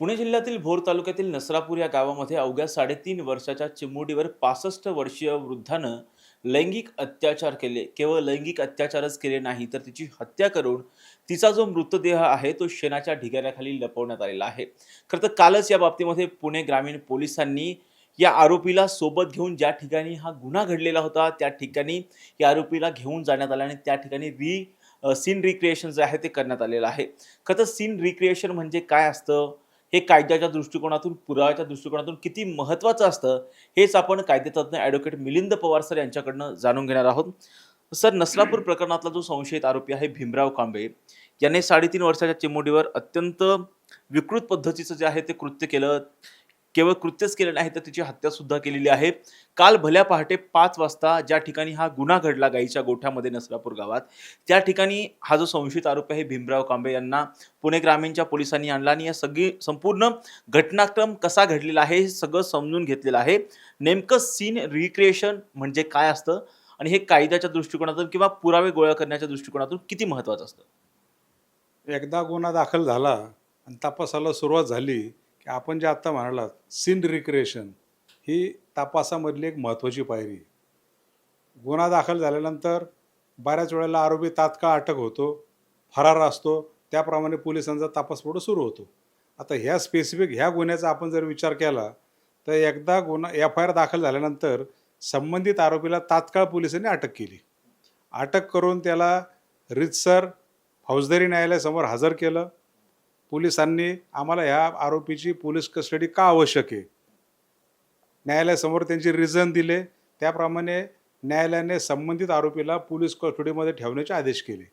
पुणे जिल्ह्यातील भोर तालुक्यातील नसरापूर या गावामध्ये अवघ्या 3.5 वर्षाच्या चिमुरडीवर 65 वर्षीय वृद्धानं लैंगिक अत्याचार केले. केवळ लैंगिक अत्याचारच केले नाही तर तिची हत्या करून तिचा जो मृतदेह आहे तो शेणाच्या ढिगाऱ्याखाली लपवण्यात आलेला आहे. खरं तर कालच या बाबतीमध्ये पुणे ग्रामीण पोलिसांनी या आरोपीला सोबत घेऊन ज्या ठिकाणी हा गुन्हा घडलेला होता त्या ठिकाणी या आरोपीला घेऊन जाण्यात आलं आणि त्या ठिकाणी सीन रिक्रिएशन जे आहे ते करण्यात आलेलं आहे. खरं तर सीन रिक्रिएशन म्हणजे काय असतं, हे कायद्याच्या दृष्टिकोनातून, पुराव्याच्या दृष्टिकोनातून किती महत्त्वाचं असतं, हेच आपण कायदेतज्ञ ॲडव्होकेट मिलिंद पवार सर यांच्याकडनं जाणून घेणार आहोत. सर, नसरापूर प्रकरणातला जो संशयित आरोपी आहे भीमराव कांबळे, याने 3.5 वर्षाच्या चिमुरडीवर अत्यंत विकृत पद्धतीचं जे आहे ते कृत्य केलं. केवळ कृत्यच केलं नाही तर तिची हत्यासुद्धा केलेली आहे. काल भल्या पहाटे 5 वाजता ज्या ठिकाणी हा गुन्हा घडला गाईच्या गोठ्यामध्ये नसरापूर गावात, त्या ठिकाणी हा जो संशयित आरोपी आहे भीमराव कांबळे यांना पुणे ग्रामीणच्या पोलिसांनी आणला आणि या सगळी संपूर्ण घटनाक्रम कसा घडलेला आहे हे सगळं समजून घेतलेलं आहे. नेमकं सीन रिक्रिएशन म्हणजे काय असतं आणि हे कायद्याच्या दृष्टिकोनातून किंवा पुरावे गोळा करण्याच्या दृष्टिकोनातून किती महत्त्वाचं असतं? एकदा गुन्हा दाखल झाला आणि तपासाला सुरुवात झाली, की आपण जे आत्ता म्हणालात सीन रिक्रिएशन ही तपासामधली एक महत्त्वाची पायरी आहे. गुन्हा दाखल झाल्यानंतर बऱ्याच वेळेला आरोपी तात्काळ अटक होतो, फरार असतो. त्याप्रमाणे पोलिसांचा तपास पुढे सुरू होतो. आता ह्या स्पेसिफिक ह्या गुन्ह्याचा आपण जर विचार केला, तर एकदा गुन्हा एफ-आय-आर दाखल झाल्यानंतर संबंधित आरोपीला तात्काळ पोलिसांनी अटक केली. अटक करून त्याला रीतसर फौजदारी न्यायालयासमोर हजर केलं. पोलिसांनी आम्हाला ह्या आरोपीची पोलीस कस्टडी का आवश्यक आहे, न्यायालयासमोर त्यांचे रिझन दिले. त्याप्रमाणे न्यायालयाने संबंधित आरोपीला पोलीस कोठडीमध्ये ठेवण्याचे आदेश केले.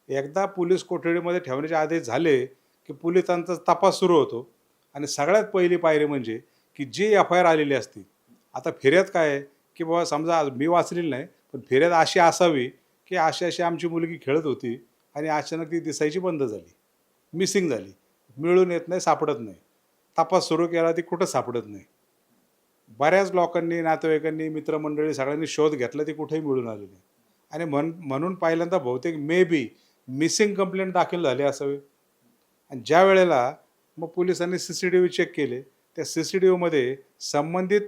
एकदा पोलीस कोठडीमध्ये ठेवण्याचे आदेश झाले की पोलिसांचा तपास सुरू होतो. आणि सगळ्यात पहिली पायरी म्हणजे की जी एफ-आय-आर आलेली असते. आता फिर्याद काय आहे, की बाबा समजा मी वाचलेली नाही, पण फिर्याद अशी असावी की अशी अशी आमची मुलगी खेळत होती आणि अचानक ती दिसायची बंद झाली, मिसिंग झाली, मिळून येत नाही, सापडत नाही. तपास सुरू केला, ती कुठं सापडत नाही. बऱ्याच लोकांनी, नातेवाईकांनी, मित्रमंडळी सगळ्यांनी शोध घेतला, ती कुठेही मिळून आली नाही. आणि म्हणून पहिल्यांदा बहुतेक मे बी मिसिंग कंप्लेंट दाखल झाली असावी. आणि ज्या वेळेला मग पोलिसांनी CCTV चेक केले, त्या CCTVमध्ये संबंधित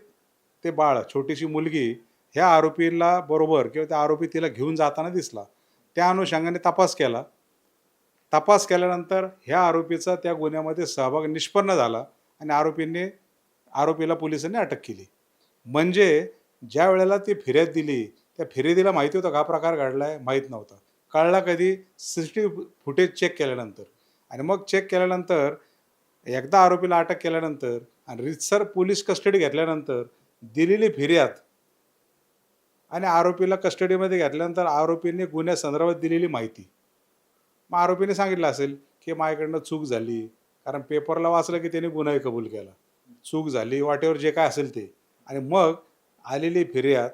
ते बाळ, छोटीशी मुलगी ह्या आरोपीला बरोबर किंवा त्या आरोपी तिला घेऊन जाताना दिसला. त्या अनुषंगाने तपास केला. तपास केल्यानंतर ह्या आरोपीचा त्या गुन्ह्यामध्ये सहभाग निष्पन्न झाला आणि आरोपीला पोलिसांनी अटक केली. म्हणजे ज्या वेळेला ती फिर्याद दिली, त्या फिर्यादीला माहिती होतं का हा प्रकार घडला आहे? माहीत नव्हता. कळला कधी? CCTV फुटेज चेक केल्यानंतर. आणि मग चेक केल्यानंतर एकदा आरोपीला अटक केल्यानंतर आणि रीतसर पोलीस कस्टडी घेतल्यानंतर दिलेली फिर्याद आणि आरोपीला कस्टडीमध्ये घेतल्यानंतर आरोपींनी गुन्ह्यासंदर्भात दिलेली माहिती. मग आरोपीने सांगितलं असेल की माझ्याकडनं चूक झाली, कारण पेपरला वाचलं की त्याने गुन्हाही कबूल केला. चूक झाली, वॉटेवर जे काय असेल ते. आणि मग आलेली फिर्याद,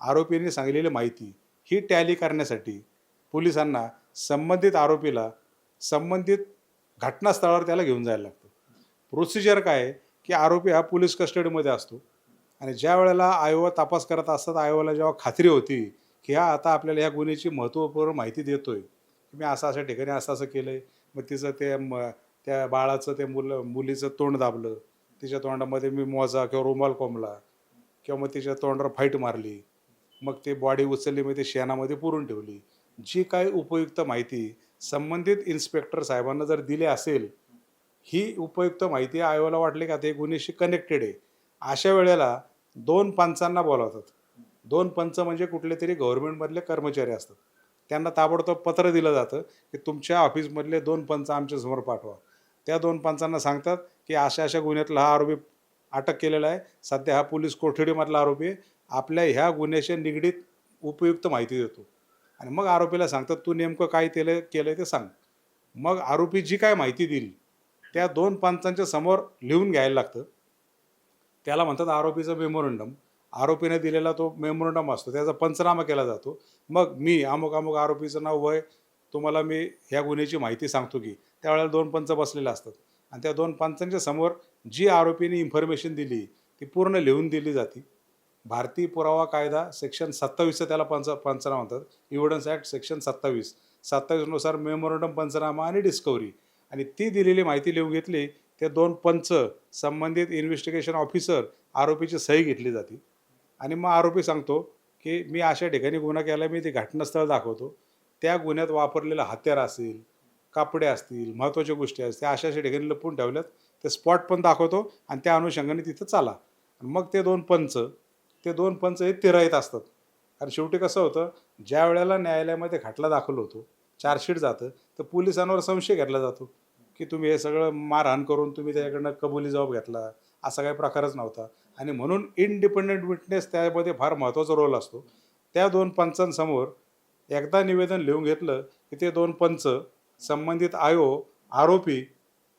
आरोपींनी सांगितलेली माहिती ही टॅली करण्यासाठी पोलिसांना संबंधित आरोपीला संबंधित घटनास्थळावर त्याला घेऊन जायला लागतं. प्रोसिजर काय आहे, की आरोपी हा पोलीस कस्टडीमध्ये असतो आणि ज्या वेळेला आयोग तपास करत असतात, आयोगाला जेव्हा खात्री होती की हा आता आपल्याला ह्या गुन्ह्याची महत्त्वपूर्ण माहिती देतोय, की मी असं अशा ठिकाणी असं असं केलं आहे, मग तिचं त्या बाळाचं, त्या मुलीचं तोंड दाबलं, तिच्या तोंडामध्ये मी मोजा किंवा रुमाल कोंबला किंवा मग तिच्या तोंडावर फाईट मारली, मग ते बॉडी उचलली, मग ते शेणामध्ये पुरून ठेवली. जी काही उपयुक्त माहिती संबंधित इन्स्पेक्टर साहेबांना जर दिली असेल, ही उपयुक्त माहिती आयोगाला वाटली का ते गुन्ह्याशी कनेक्टेड आहे, अशा वेळेला 2 पंचांना बोलावतात. 2 पंच म्हणजे कुठले तरी गव्हर्नमेंटमधले कर्मचारी असतात. त्यांना ताबडतोब पत्र दिलं जातं की तुमच्या ऑफिसमधले 2 पंच आमच्यासमोर पाठवा. त्या 2 पंचांना सांगतात की अशा अशा गुन्ह्यातला हा आरोपी अटक केलेला आहे, सध्या हा पोलीस कोठडीमधला आरोपी आहे, आपल्या ह्या गुन्ह्याशी निगडीत उपयुक्त माहिती देतो. आणि मग आरोपीला सांगतात तू नेमकं काय केलं ते सांग. मग आरोपी जी काय माहिती देईल त्या 2 पंचांच्या समोर लिहून घ्यायला लागतं. त्याला म्हणतात आरोपीचा मेमोरंडम. आरोपीने दिलेला तो मेमोरंडम असतो, त्याचा पंचनामा केला जातो. मग मी अमुक अमुक आरोपीचं नाव, वय, तुम्हाला मी ह्या गुन्ह्याची माहिती सांगतो की. त्यावेळेला 2 पंच बसलेले असतात आणि त्या 2 पंचांच्या समोर जी आरोपीने इन्फॉर्मेशन दिली ती पूर्ण लिहून दिली जाते. भारतीय पुरावा कायदा सेक्शन 27 त्याला पंचनामा म्हणतात. एव्हिडन्स ॲक्ट सेक्शन 27 नुसार मेमोरंडम, पंचनामा आणि डिस्कव्हरी. आणि ती दिलेली माहिती लिहून घेतली ते 2 पंच, संबंधित इन्व्हेस्टिगेशन ऑफिसर, आरोपीची सही घेतली जाते आणि मग आरोपी सांगतो, की मी अशा ठिकाणी गुन्हा केला, मी ते घटनास्थळ दाखवतो. त्या गुन्ह्यात वापरलेलं हत्यार असेल, कपडे असतील, महत्त्वाच्या गोष्टी असतील, अशा-अशा ठिकाणी लपवून ठेवल्यात. ते स्पॉट पण दाखवतो आणि त्या अनुषंगाने तिथं चाला. मग ते दोन पंच हे तिराईत असतात. कारण शेवटी कसं होतं, ज्या वेळेला न्यायालयामध्ये खटला दाखल होतो, चार्जशीट जातं, तर पोलिसांवर संशय घेतला जातो, की तुम्ही हे सगळं मारहाण करून तुम्ही त्याच्याकडनं कबुली जबाब घेतला, असा काही प्रकारच नव्हता. आणि म्हणून इंडिपेंडंट विटनेस त्यामध्ये फार महत्त्वाचा रोल असतो. त्या 2 पंचांसमोर एकदा निवेदन लिहून घेतलं, की ते 2 पंच, संबंधित आरोपी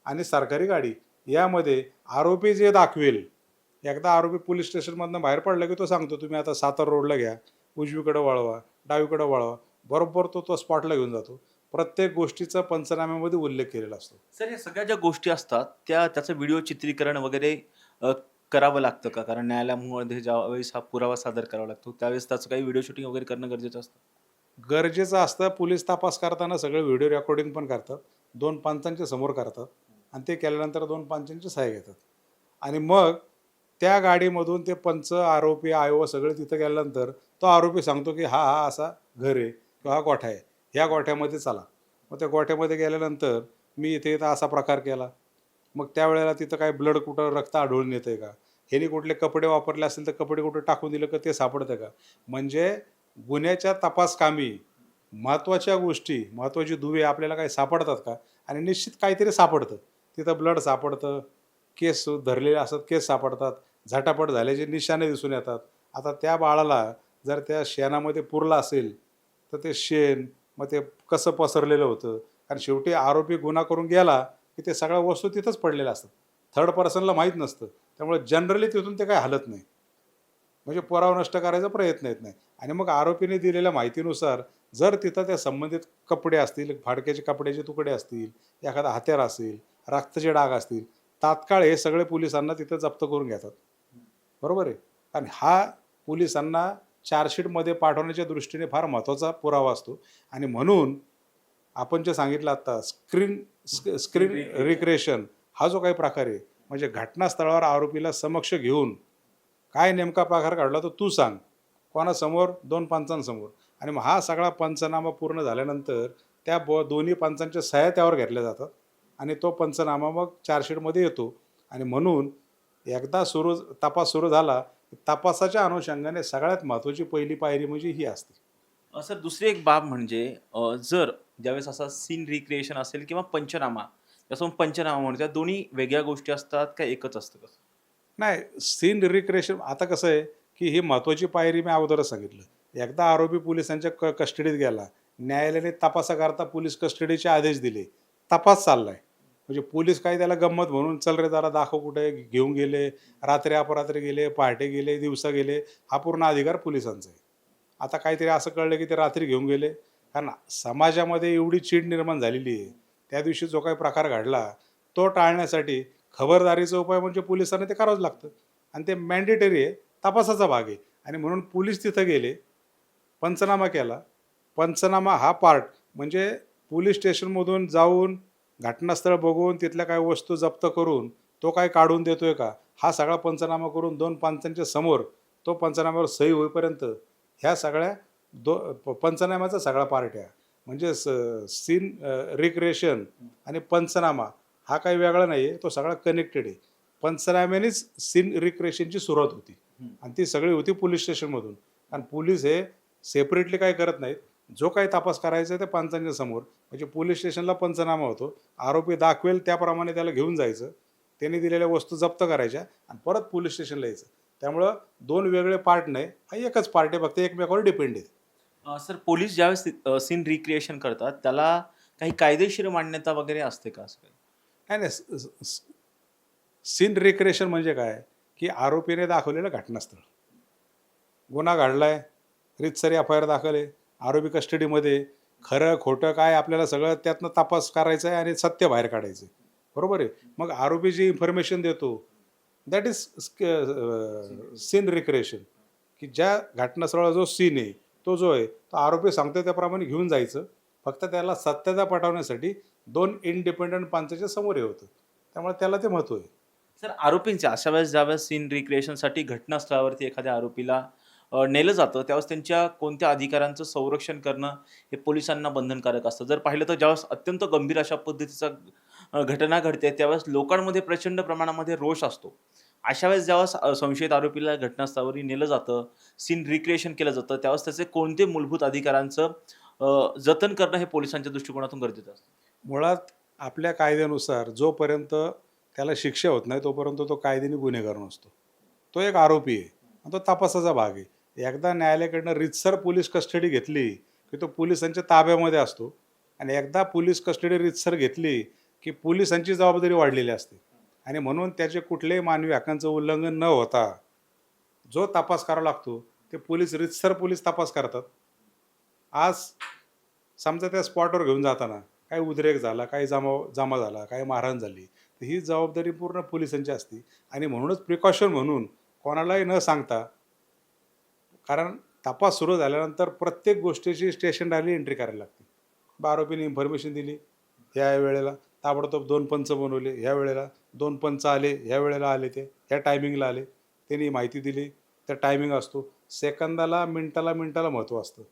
आणि सरकारी गाडी यामध्ये आरोपी जे दाखवेल, एकदा आरोपी पोलीस स्टेशनमधनं बाहेर पडला, की तो सांगतो, तुम्ही आता सातारा रोडला घ्या, उजवीकडे वळवा, डावीकडे वळवा. बरोबर तो स्पॉटला घेऊन जातो. प्रत्येक गोष्टीचा पंचनाम्यामध्ये उल्लेख केलेला असतो. सर, या सगळ्या ज्या गोष्टी असतात त्याचं व्हिडिओ चित्रीकरण वगैरे अ, करावं लागतं का? कारण न्यायालयामध्ये ज्यावेळेस हा पुरावा सादर करावा लागतो, त्यावेळेस त्याचं काही व्हिडिओ शूटिंग वगैरे करणं गरजेचं असतं? गरजेचं असतं. पोलीस तपास करताना सगळं व्हिडिओ रेकॉर्डिंग पण करतात. 2 पंचांच्या समोर करतात आणि ते केल्यानंतर 2 पंचांची सह्या घेतात. आणि मग त्या गाडीमधून ते पंच, आरोपी, सगळे तिथं गेल्यानंतर तो आरोपी सांगतो, की हा असा घर आहे किंवा हा गोठा आहे. ह्या गोठ्यामध्ये चला. मग त्या गोठ्यामध्ये गेल्यानंतर मी इथे असा प्रकार केला. मग त्यावेळेला तिथं काय ब्लड कुठं रक्त आढळून येतंय का? ह्यानी कुठले कपडे वापरले असतील तर कपडे कुठे टाकून दिलं का ते सापडतं का? म्हणजे गुन्ह्याच्या तपासकामी महत्त्वाच्या गोष्टी, महत्त्वाची दुवे आपल्याला काही सापडतात का? आणि निश्चित काहीतरी सापडतं. तिथं ब्लड सापडतं, केस धरलेले असतात, केस सापडतात, झटापट झाल्याचे निशाणे दिसून येतात. आता त्या बाळाला जर त्या शेणामध्ये पुरलं असेल, तर ते शेण, मग ते कसं पसरलेलं होतं. कारण शेवटी आरोपी गुन्हा करून गेला, की ते सगळ्या वस्तू तिथंच पडलेल्या असतात. थर्ड पर्सनला माहीत नसतं. त्यामुळे जनरली तिथून ते काही हलत नाही. म्हणजे पुरावा नष्ट करायचा प्रयत्न येत नाही. आणि मग आरोपीने दिलेल्या माहितीनुसार जर तिथं त्या संबंधित कपडे असतील, फाडक्याचे कपड्याचे तुकडे असतील, एखादा हत्यार असेल, रक्ताचे डाग असतील, तात्काळ हे सगळे पोलिसांना तिथं जप्त करून घेतात. बरोबर आहे? आणि हा पोलिसांना चार्जशीटमध्ये पाठवण्याच्या दृष्टीने फार महत्त्वाचा पुरावा असतो. आणि म्हणून आपण जे सांगितलं आता स्क्रीन रिक्रिएशन हा जो काही प्रकार आहे, म्हणजे घटनास्थळावर आरोपीला समक्ष घेऊन काय नेमका प्रकार घडला तो तू सांग. कोणासमोर? 2 पंचांसमोर. आणि मग हा सगळा पंचनामा पूर्ण झाल्यानंतर त्या दोन्ही पंचांच्या सह्या त्यावर घेतल्या जातात आणि तो पंचनामा मग चार्जशीटमध्ये येतो. आणि म्हणून एकदा तपास सुरू झाला, की तपासाच्या अनुषंगाने सगळ्यात महत्त्वाची पहिली पायरी म्हणजे ही असते. सर, दुसरी एक बाब म्हणजे जर ज्यावेळेस असा सीन रिक्रिएशन असेल किंवा पंचनामा, त्यासमोर पंचनामा म्हणतो, त्या दोन्ही वेगळ्या गोष्टी असतात का एकच असतं कसं? नाही, सीन रिक्रिएशन आता कसं आहे, की ही महत्त्वाची पायरी मी अगोदरच सांगितलं. एकदा आरोपी पोलिसांच्या कस्टडीत गेला, न्यायालयाने तपासाकरता पोलीस कस्टडीचे आदेश दिले. तपास चाललाय. म्हणजे पोलीस काय त्याला गंमत म्हणून चल रे जरा दाखव कुठे घेऊन गेले, रात्री अपरात्री गेले, पहाटे गेले, दिवसा गेले, हा पूर्ण अधिकार पोलिसांचा आहे. आता काहीतरी असं कळलं, की ते रात्री घेऊन गेले. कारण समाजामध्ये एवढी चीड निर्माण झालेली आहे. त्या दिवशी जो काही प्रकार घडला, तो टाळण्यासाठी खबरदारीचा उपाय म्हणजे पोलिसांना ते करावंच लागतं आणि ते मॅन्डेटरी आहे, तपासाचा भाग आहे. आणि म्हणून पोलीस तिथं गेले, पंचनामा केला. पंचनामा हा पार्ट म्हणजे पोलीस स्टेशनमधून जाऊन घटनास्थळ बघून तिथल्या काही वस्तू जप्त करून तो काय काढून देतोय का, हा सगळा पंचनामा करून 2 पंचांच्या समोर तो पंचनाम्यावर सही होईपर्यंत ह्या सगळ्या पंचनाम्याचा सगळा पार्ट आहे. म्हणजे सीन रिक्रिएशन आणि पंचनामा हा काही वेगळा नाही आहे, तो सगळा कनेक्टेड आहे. पंचनाम्यानेच सीन रिक्रिएशनची सुरुवात होती आणि ती सगळी होती पोलीस स्टेशनमधून. आणि पोलीस हे सेपरेटली काय करत नाहीत. जो काही तपास करायचा आहे ते पंचांच्या समोर म्हणजे पोलीस स्टेशनला पंचनामा होतो. आरोपी दाखवेल त्याप्रमाणे त्याला घेऊन जायचं. त्यांनी दिलेल्या वस्तू जप्त करायच्या आणि परत पोलीस स्टेशनला यायचं. त्यामुळं 2 वेगळे पार्ट नाही, हा एकच पार्ट आहे, फक्त एकमेकावर डिपेंड आहे. सर, पोलीस ज्यावेळेस सीन रिक्रिएशन करतात, त्याला काही कायदेशीर मान्यता वगैरे असते का असं काही? नाही, नाही. सीन रिक्रिएशन म्हणजे काय, की आरोपीने दाखवलेलं घटनास्थळ. गुन्हा घडलाय, रीतसर एफ-आय-आर दाखल आहे, आरोपी कस्टडीमध्ये. खरं खोटं काय आपल्याला सगळं त्यातनं तपास करायचा आहे आणि सत्य बाहेर काढायचं आहे. बरोबर आहे. मग आरोपी जी इन्फॉर्मेशन देतो दॅट इज सीन रिक्रिएशन, की ज्या घटनास्थळाला जो सीन आहे, तो जो आहे, तो आरोपी सांगतो त्याप्रमाणे घेऊन जायचं. फक्त त्याला सत्यता पटवण्यासाठी 2 इंडिपेंडंट पंचाच्या समोर हे होतं. त्यामुळे त्याला ते महत्त्व आहे. सर, आरोपींचे अशा वेळेस ज्यावेळेस सीन रिक्रिएशनसाठी घटनास्थळावरती एखाद्या आरोपीला नेलं जातं, त्यावेळेस त्यांच्या कोणत्या अधिकारांचं संरक्षण करणं हे पोलिसांना बंधनकारक असतं. जर पाहिलं तर ज्यावेळेस अत्यंत गंभीर अशा पद्धतीचा घटना घडते, त्यावेळेस लोकांमध्ये प्रचंड प्रमाणामध्ये रोष असतो. अशा वेळेस ज्यावेळेस संशयित आरोपीला घटनास्थळावरती नेलं जातं, सीन रिक्रिएशन केलं जातं, त्यावेळेस त्याचे कोणते मूलभूत अधिकारांचं जतन करणं हे पोलिसांच्या दृष्टिकोनातून गरजेचं असतं? मुळात आपल्या कायद्यानुसार जोपर्यंत त्याला शिक्षा होत नाही तोपर्यंत तो कायद्याने गुन्हेगार नसतो. तो एक आरोपी आहे आणि तो तपासाचा भाग आहे. एकदा न्यायालयाकडनं रीतसर पोलीस कस्टडी घेतली की तो पोलिसांच्या ताब्यामध्ये असतो आणि एकदा पोलीस कस्टडी रीतसर घेतली की पोलिसांची जबाबदारी वाढलेली असते आणि म्हणून त्याचे कुठल्याही मानवी हक्कांचं उल्लंघन न होता जो तपास करावा लागतो ते पोलीस रीतसर पोलीस तपास करतात. आज समजा त्या स्पॉटवर घेऊन जाताना काही उद्रेक झाला, काही जमा झाला, काही मारहाण झाली, तर ही जबाबदारी पूर्ण पोलिसांची असते आणि म्हणूनच प्रिकॉशन म्हणून कोणालाही न सांगता, कारण तपास सुरू झाल्यानंतर प्रत्येक गोष्टीची स्टेशन डायरी एंट्री करायला लागते. आरोपीने इन्फॉर्मेशन दिली, ह्या वेळेला ताबडतोब 2 पंच बनवले, ह्या वेळेला 2 पंच आले, ह्या वेळेला आले ते, ह्या टायमिंगला आले, त्यांनी माहिती दिली, त्या टायमिंग असतो. सेकंदाला, मिनिटाला महत्त्व असतं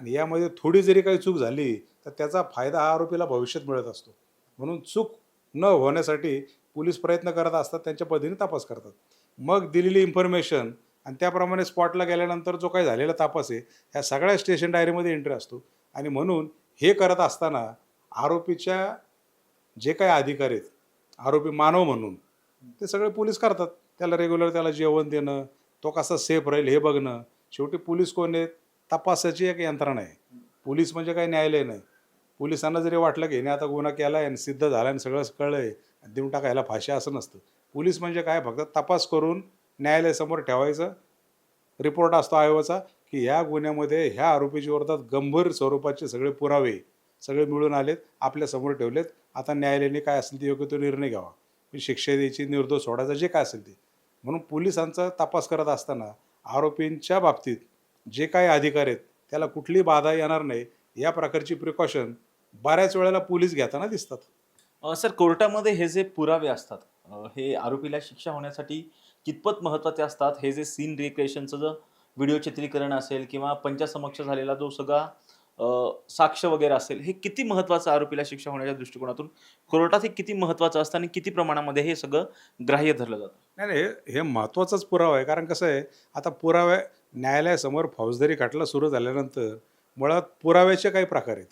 आणि यामध्ये थोडी जरी काही चूक झाली तर त्याचा फायदा हा आरोपीला भविष्यात मिळत असतो. म्हणून चूक न होण्यासाठी पोलीस प्रयत्न करत असतात, त्यांच्या पद्धतीने तपास करतात. मग दिलेली इन्फॉर्मेशन आणि त्याप्रमाणे स्पॉटला गेल्यानंतर जो काही झालेला तपास आहे ह्या सगळ्या स्टेशन डायरीमध्ये एंट्री असतो आणि म्हणून हे करत असताना आरोपीच्या जे काही अधिकार आहेत, आरोपी मानव म्हणून, ते सगळे पोलीस करतात. त्याला रेग्युलर त्याला जेवण देणं, तो कसा सेफ राहील हे बघणं. शेवटी पोलीस कोण आहेत? तपासाची एक यंत्रणा आहे. पोलीस म्हणजे काही न्यायालय नाही. पोलिसांना जरी वाटलं की हिने आता गुन्हा केला आहे आणि सिद्ध झाला आणि सगळं कळलं आहे, देऊन टाकायला फाशी असं नसतं. पोलीस म्हणजे काय? फक्त तपास करून न्यायालयासमोर ठेवायचं. रिपोर्ट असतो आयोगाचा की ह्या गुन्ह्यामध्ये ह्या आरोपीच्या विरोधात गंभीर स्वरूपाचे सगळे पुरावे सगळे मिळून आलेत, आपल्यासमोर ठेवलेत. आता न्यायालयाने काय असेल ते योग्य तो निर्णय घ्यावा. शिक्षा द्यायची, निर्दोष सोडायचा, जे काय असेल ते. म्हणून पोलिसांचा तपास करत असताना आरोपींच्या बाबतीत जे काही अधिकार आहेत त्याला कुठलीही बाधा येणार नाही या प्रकारची प्रिकॉशन बऱ्याच वेळेला पोलीस घेताना दिसतात. सर, कोर्टामध्ये हे जे पुरावे असतात, हे आरोपीला शिक्षा होण्यासाठी कितपत महत्त्वाचे असतात? हे जे सीन रिक्रिएशनचं जो व्हिडिओ चित्रीकरण असेल किंवा पंचासमक्ष झालेला जो सगळा साक्ष वगैरे असेल, हे किती महत्त्वाचं आरोपीला शिक्षा होण्याच्या दृष्टिकोनातून कोर्टात हे किती महत्त्वाचं असतं आणि किती प्रमाणामध्ये हे सगळं ग्राह्य धरलं जातं? नाही नाही, हे महत्त्वाचाच पुरावा आहे. कारण कसं आहे, आता पुरावे न्यायालयासमोर फौजदारी खटला सुरू झाल्यानंतर मुळात पुराव्याचे काही प्रकार आहेत.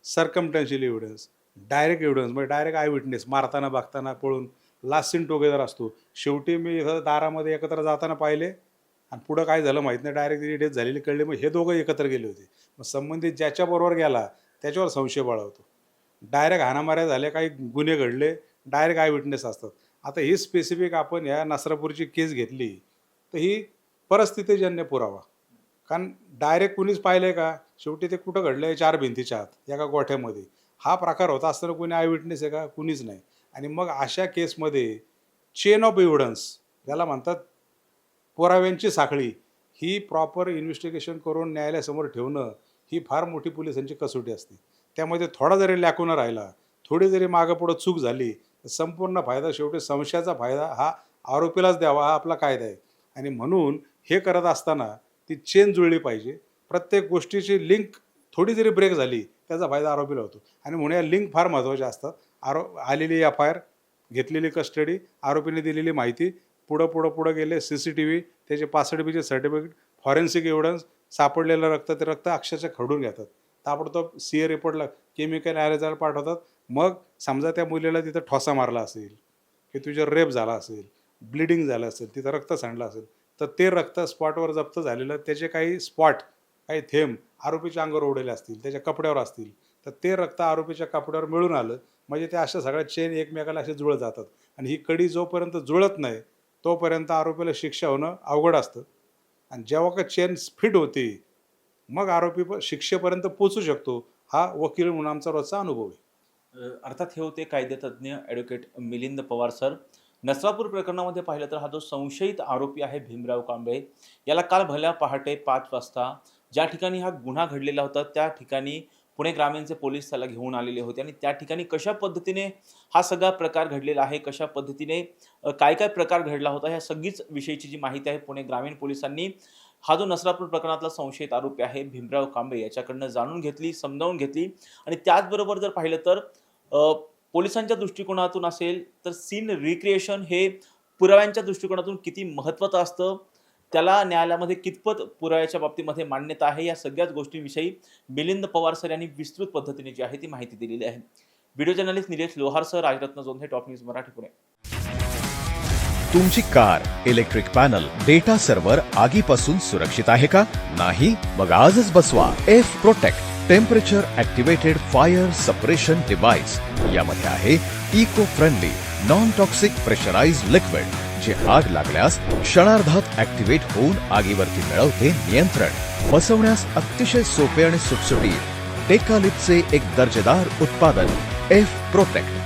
सर्कमस्टॅन्शियल एव्हिडन्स, डायरेक्ट एव्हिडन्स म्हणजे डायरेक्ट आय विटनेस, मारताना बघताना पळून, लास्ट सीन टुगेदर असतो. शेवटी मी इथं दारामध्ये एकत्र जाताना पाहिले आणि पुढं काय झालं माहीत नाही, डायरेक्ट डेथ झालेली कळली. मग हे दोघं एकत्र गेले होते. मग संबंधित ज्याच्याबरोबर गेला त्याच्यावर संशय बाळगतो. डायरेक्ट हाणामाऱ्या झाल्या, काही गुन्हे घडले, डायरेक्ट आय विटनेस असतात. आता ही स्पेसिफिक आपण ह्या नसरापूरची केस घेतली तर ही परिस्थितीजन्य पुरावा. कारण डायरेक्ट कुणीच पाहिलं आहे का? शेवटी ते कुठं घडलं आहे? 4 भिंतीच्या आत एका गोठ्यामध्ये. हा प्रकार होता असताना कोणी आय विटनेस आहे का? कुणीच नाही. आणि मग अशा केसमध्ये चेन ऑफ एव्हिडन्स ज्याला म्हणतात, पुराव्यांची साखळी, ही प्रॉपर इन्व्हेस्टिगेशन करून न्यायालयासमोर ठेवणं ही फार मोठी पोलिसांची कसोटी असते. त्यामध्ये थोडा जरी लॅकून राहिला, थोडी जरी मागं पुढं चूक झाली तर संपूर्ण फायदा शेवटी संशयाचा फायदा हा आरोपीलाच द्यावा, हा आपला कायदा आहे. आणि म्हणून हे करत असताना ती चेन जुळली पाहिजे. प्रत्येक गोष्टीची लिंक थोडी जरी ब्रेक झाली त्याचा फायदा आरोपीला होतो आणि म्हणून या लिंक फार महत्त्वाच्या असतात. आलेली FIR, घेतलेली कस्टडी, आरोपीने दिलेली माहिती, पुढं गेले CCTV, त्याचे 65B सर्टिफिकेट, फॉरेन्सिक एव्हिडन्स, सापडलेलं रक्त, ते रक्त अक्षरशः खडून घेतात. ताबडतोब CA रिपोर्टला केमिकल ॲनालिसिसला पाठवतात. मग समजा त्या मुलीला तिथं ठोसा मारला असेल, की तुझ्या रेप झाला असेल, ब्लिडिंग झालं असेल, तिथं रक्त सांडलं असेल, तर ते रक्त स्पॉटवर जप्त झालेलं, त्याचे काही स्पॉट, काही थेंब आरोपीच्या अंगावर उडलेले असतील, त्याच्या कपड्यावर असतील, तर ते रक्त आरोपीच्या कपड्यावर मिळून आलं म्हणजे त्या अशा सगळ्या चेन एकमेकाला असे जुळत जातात. आणि ही कडी जोपर्यंत जुळत नाही तोपर्यंत आरोपीला शिक्षा होणं अवघड असतं. आणि जेव्हा का चेन फिट होते मग आरोपी शिक्षेपर्यंत पोचू शकतो. हा वकील म्हणून आमचा रोजचा अनुभव आहे. अर्थात हे होते कायदेतज्ञ ॲडव्होकेट मिलिंद पवार सर. नसरापूर प्रकरणामध्ये पाहिलं तर हा जो संशयित आरोपी आहे भीमराव कांबळे, याला काल भल्या पहाटे 5 वाजता ज्या ठिकाणी हा गुन्हा घडलेला होता त्या ठिकाणी पुणे ग्रामीणचे पोलीस त्याला घेऊन आलेले होते आणि त्या ठिकाणी कशा पद्धतीने हा सगळा प्रकार घडलेला आहे, कशा पद्धतीने काय काय प्रकार घडला होता, ह्या सगळीच विषयीची जी माहिती आहे पुणे ग्रामीण पोलिसांनी हा जो नसरापूर प्रकरणातला संशयित आरोपी आहे भीमराव कांबळे याच्याकडनं जाणून घेतली, समजावून घेतली. आणि त्याचबरोबर जर पाहिलं तर पोलिसांच्या दृष्टिकोनातून असेल तर सीन रिक्रिएशन हे पुराव्यांच्या दृष्टिकोनातून किती महत्त्वाचं असतं, त्याला न्यायालयामध्ये कितपत पुराव्याच्या बाबतीमध्ये मान्यता आहे, या सगळ्याच गोष्टींविषयी मिलिंद पवार सर यांनी विस्तृत पद्धतीने जी आहे ती माहिती दिलेली आहे. व्हिडिओ जर्नलिस्ट निलेश लोहारसह राजरत्न जोंधे, टॉप न्यूज मराठी, पुणे. तुमची car, electric panel, data server आगीपासून सुरक्षित आहे का? नाही? मग आजच बसवा F protect temperature activated fire suppression device. यामध्ये आहे eco friendly non toxic pressurised liquid, जे आग लागल्यास क्षणार्धात ऍक्टिव्हेट होऊन आगीवरती मिळवते नियंत्रण. बसवण्यास अतिशय सोपे आणि सुटसुटीत. टेकालिपचे एक दर्जेदार उत्पादन एफ प्रोटेक्ट.